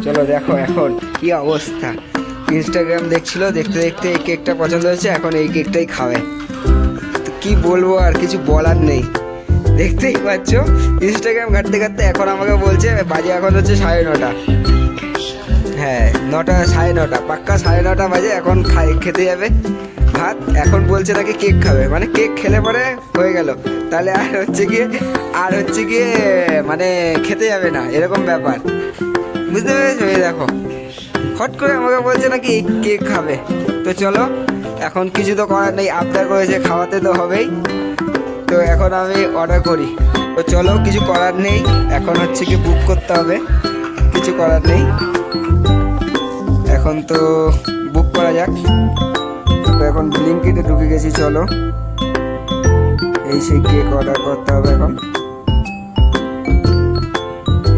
চলো দেখো এখন কি অবস্থা। ইনস্টাগ্রাম দেখছিল, দেখতে দেখতে এই কেকটা পছন্দ হয়েছে, এখন এই কেকটাই খাবে। তো কি বলবো, আর কিছু বলার নেই। দেখতেই পাচ্ছ ইনস্টাগ্রাম ঘাটতে ঘাটতে এখন আমাকে বলছে, বাজে এখন হচ্ছে 9:30। হ্যাঁ 9টা 9:30, পাক্কা 9:30 বাজে। এখন খেতে যাবে ভাত, এখন বলছে নাকি কেক খাবে, মানে কেক খেলে পরে হয়ে গেল, তাহলে আর হচ্ছে গিয়ে মানে খেতে যাবে না, এরকম ব্যাপার, বুঝতে পেরেছো? এই দেখো হট করে আমাকে বলছে নাকি কেক খাবে। তো চলো, এখন কিছু তো করার নেই, আবদার করেছে, খাওয়াতে তো হবেই। তো এখন আমি অর্ডার করি। তো চলো, কিছু করার নেই, এখন হচ্ছে কি বুক করতে হবে, কিছু করার নেই। এখন তো বুক করা যাক। তো এখন ব্লিঙ্কিটে ঢুকে গেছি, চলো এই সেই কেক অর্ডার করতে হবে এখন।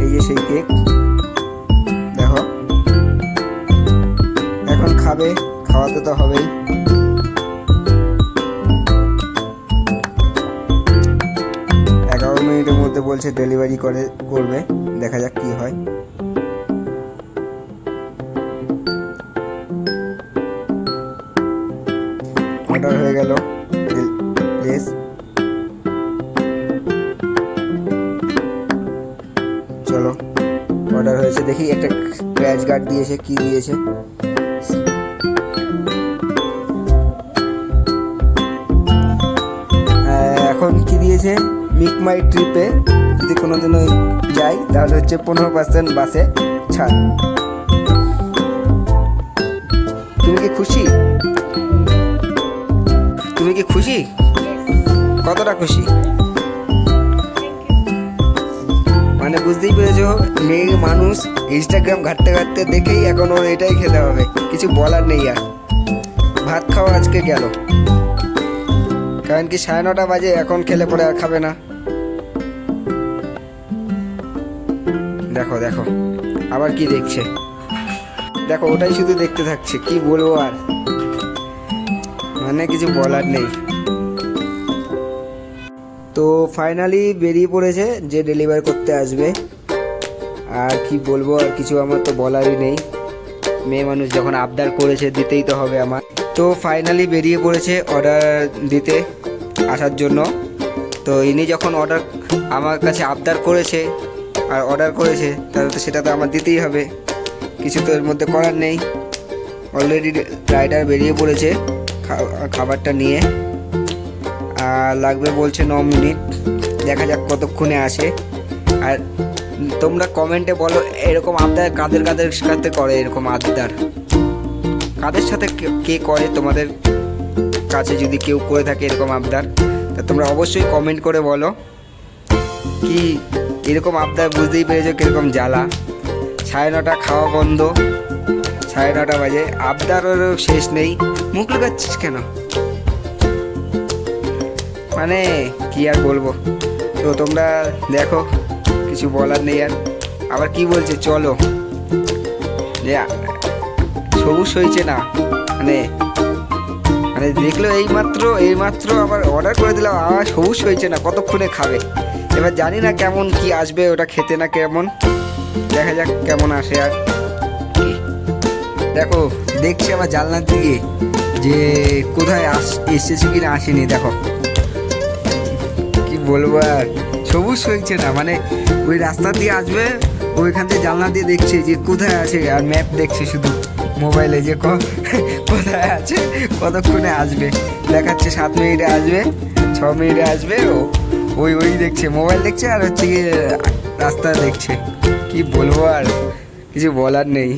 এই যে সেই কেক, দেখো এখন খাবে, খাওয়াতে তো হবেই। মিনিটের মধ্যে বলছে ডেলিভারি করবে, দেখা যাক কি হয়। অর্ডার হয়ে গেল, প্লিজ। চলো অর্ডার হয়েছে, দেখি একটা ক্র্যাশ গার্ড দিয়েছে, কি দিয়েছে। এখন কি দিয়েছে, মিক মাই ট্রিপে যদি কোনোদিনও যাই তাহলে হচ্ছে 15% বাসে ছাড়। তুমি কি খুশি? তুমি কি খুশি? কতটা খুশি? মানে বুঝতেই পেরেছো, মেয়ে মানুষ ইনস্টাগ্রাম ঘাটতে ঘাটতে দেখেই এখন ওর এটাই খেতে হবে, কিছু বলার নেই আর। ভাত খাওয়া আজকে গেল, কারণ কি 9:30 বাজে, এখন খেলে পরে আর খাবে না। দেখো দেখো আবার কি দেখছে, দেখো ওটাই শুধু দেখতে থাকছে, কি বলবো আর, মানে কিছু বলার নেই। তো ফাইনালি বেরিয়ে পড়েছে যে ডেলিভারি করতে আসবে। আর কি বলবো, আর কিছু আমার তো বলারই নেই। মেয়ে মানুষ যখন আবদার করেছে, দিতেই তো হবে আমার। তো ফাইনালি বেরিয়ে পড়েছে অর্ডার দিতে আসার জন্য। তো ইনি যখন আমার কাছে আবদার করেছে আর অর্ডার করেছে, তাহলে তো সেটা তো আমার দিতেই হবে, কিছু তো এর মধ্যে করার নেই। অলরেডি রাইডার বেরিয়ে পড়েছে খাবারটা নিয়ে, আর লাগবে বলছে 9 মিনিট, দেখা যাক কতক্ষণে আসে। আর তোমরা কমেন্টে বলো এরকম আবদার কাদের কাদের সাথে করে, এরকম আবদার কাদের সাথে কে করে, তোমাদের কাছে যদি কেউ করে থাকে এরকম আবদার, তা তোমরা অবশ্যই কমেন্ট করে বলো। কি এরকম আবদার, বুঝতেই পেরেছো কিরকম জ্বালা। 9:30 খাওয়া বন্ধ, 9:30 বাজে, আবদারেরও শেষ নেই। মুখ লুকাচ্ছিস কেন, মানে কি আর বলবো। তো তোমরা দেখো, কিছু বলার নেই আর। আবার কি বলছে, চলো যে সবুজ হয়েছে না, মানে মানে দেখলো এইমাত্র আবার অর্ডার করে দিলাম, আবার সবুজ হয়েছে না, কতক্ষণে খাবে। এবার জানি না কেমন কি আসবে ওটা খেতে, না কেমন, দেখা যাক কেমন আসে। আর দেখো দেখছি আমার জানলার দিকে যে কোথায় এসেছে কিনা আসেনি। দেখো কি বলবো আর, সবুজ হয়েছে না, মানে ওই রাস্তা দিয়ে আসবে, ওইখান থেকে জানলা দিয়ে দেখছে যে কোথায় আছে, আর ম্যাপ দেখছে শুধু মোবাইলে যে কোথায় আছে, কতক্ষণে আসবে। দেখাচ্ছে 7 মিনিটে আসবে, 6 মিনিটে আসবে, ওই দেখছে, মোবাইল দেখছে, আর হচ্ছে গিয়ে রাস্তা দেখছে। কি বলবো আর, কিছু বলার নেই।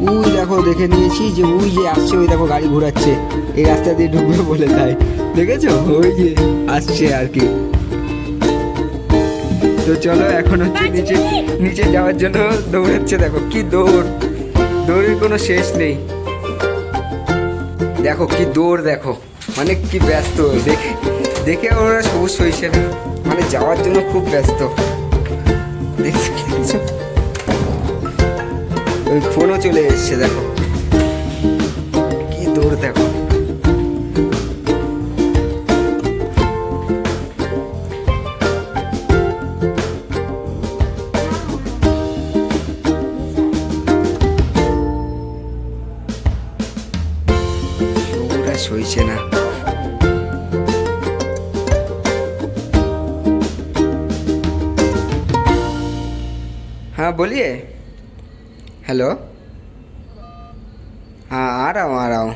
ওই দেখো দেখে নিয়েছি যে ওই যে আসছে, ওই দেখো গাড়ি ঘোরাচ্ছে, এই রাস্তা দিয়ে ঢুকবে বলে, তাই দেখেছো ওই যে আসছে আর কি। তো চলো এখন হচ্ছে নিচে যাওয়ার জন্য দৌড়াচ্ছে, দেখো কি দৌড়ের কোনো শেষ নেই। দেখো কি দৌড়, দেখো মানে কি ব্যস্ত, দেখে ওরা সবুজ হয়েছে না, মানে যাওয়ার জন্য খুব ব্যস্ত। দেখছো ওই ফোনও চলে এসছে, দেখো কি দৌড়, দেখো সইছে না। हाँ बोलिए। हेलो। हाँ आ रहा हूँ।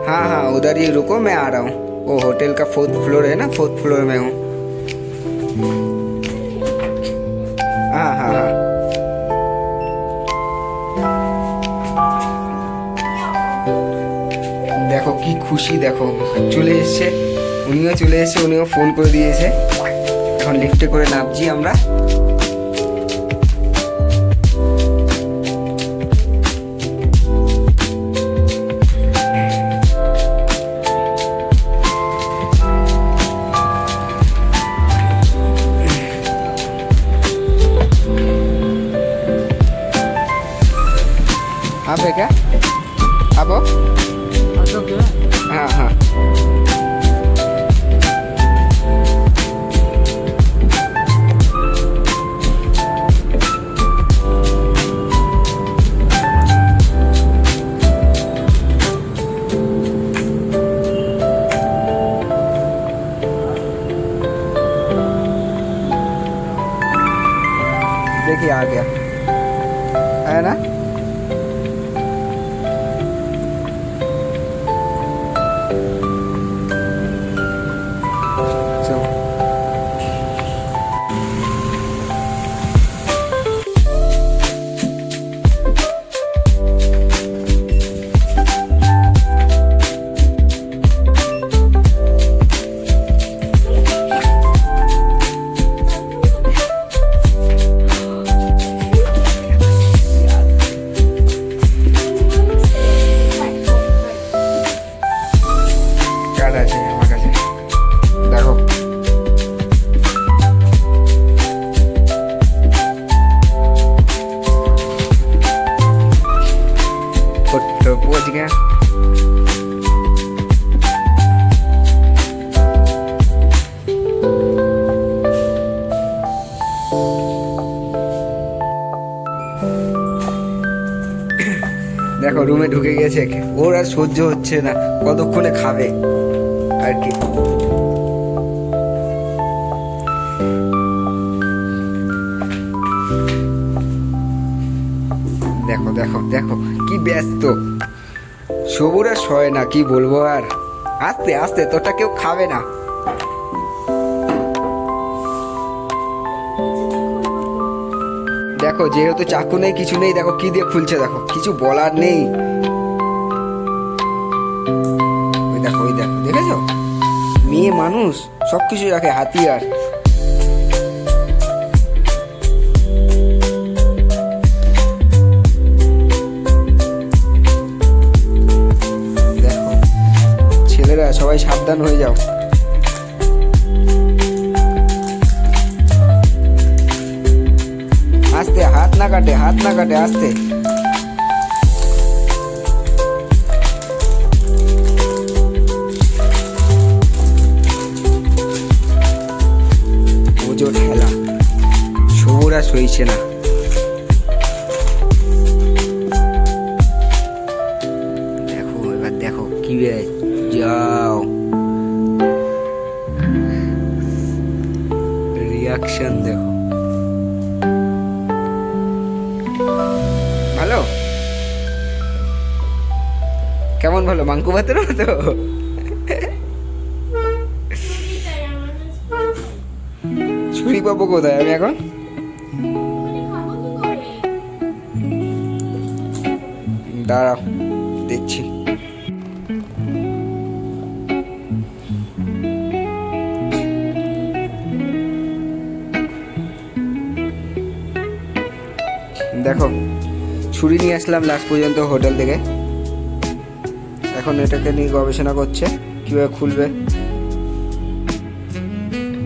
हाँ हाँ उधर ही रुको, मैं आ रहा हूँ। वो होटल का 4th फ्लोर है ना, 4th फ्लोर में हूँ। हाँ हाँ हाँ। দেখো কি খুশি, দেখো চলে এসছে, উনিও চলে এসছে, উনিও ফোন করে দিয়েছে। এখন লিফটে করে নামছি আমরা। आप है क्या? आप हो? हाँ हाँ। देखिए आ गया है ना। আছে আমার কাছে, দেখো फोटो पहुंच गया। দেখো রুমে ঢুকে গেছে, ওর আর সহ্য হচ্ছে না, কতক্ষণে খাবে আর কি। দেখো দেখো দেখো কি ব্যস্ত, সবুর আর সয় না, কি বলবো আর। আস্তে আস্তে, তোটা কেউ খাবে না। দেখো যেহেতু চাকু নেই কিছু নেই, দেখো কি দিয়ে খুলছে, দেখো কিছু বলার নেই। ওই দেখো ওই দেখো, দেখেছো মেয়ে মানুষ সবকিছু রাখে, হাতিয়ার। দেখো ছেলেরা সবাই সাবধান হয়ে যাও। আস্তে, হাত না কাটে, হাত না কাটে, আস্তে। ওজো ঠেলা, সবুর আর সইছে না। দেখো এবার দেখো কি যাও রিয়াকশন দেখো। ভালো, কেমন ভালো, মাংকু ভাতের মতো। ছুরি পাবো কোথায় আমি এখন? দাঁড়াও দেখছি। দেখো ছুরি নিয়ে আসলাম লাস্ট পর্যন্ত হোটেল থেকে। এখন এটাকে নিয়ে গবেষণা করছে কিভাবে খুলবে।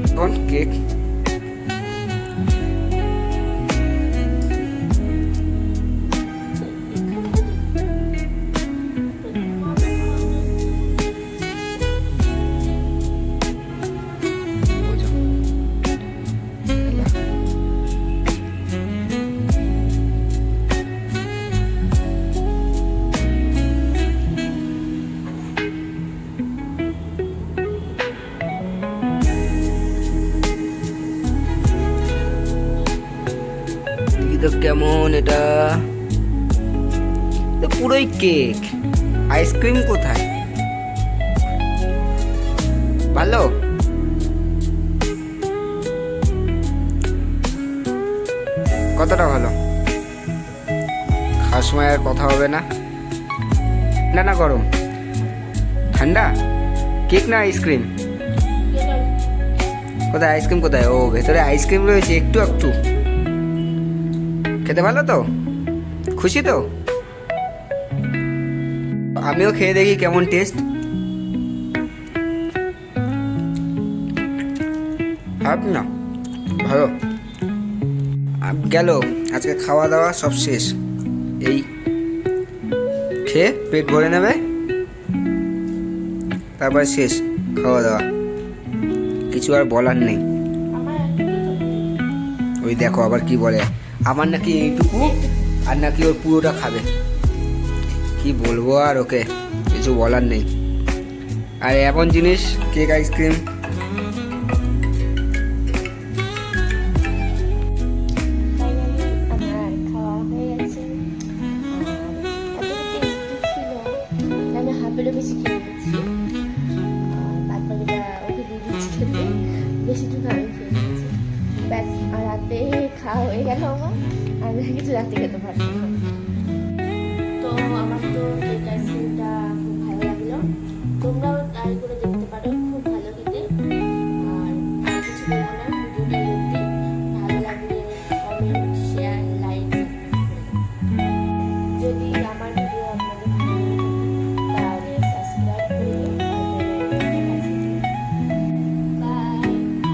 এখন কেক, দেখি তো কেমন এটা, তো পুরোই কেক। আইসক্রিম কোথায়? ভালো, কতটা ভালো? খাওয়ার সময় আর কথা হবে না। না না, গরম ঠান্ডা কেক না আইসক্রিম? কোথায় আইসক্রিম কোথায়? ও ভেতরে আইসক্রিম রয়েছে একটু একটু। খেতে ভালো তো? খুশি তো? আমিও খেয়ে দেখি কেমন টেস্ট। খারাপ না, ভালো। গেল আজকে খাওয়া দাওয়া সব শেষ। এই খেয়ে পেট ভরে নেবে, তারপর শেষ খাওয়া দাওয়া, কিছু আর বলার নেই। ওই দেখো আবার কি বলে, আমার নাকি এইটুকু আর নাকি ওর পুরোটা খাবে। কি বলবো আর ওকে, কিছু বলার নেই। আর এমন জিনিস কেক আইসক্রিম। ব্যাস, আর রাতে খাওয়া হয়ে গেল আমার, আর কিছু রাতে খেতে পারবো না।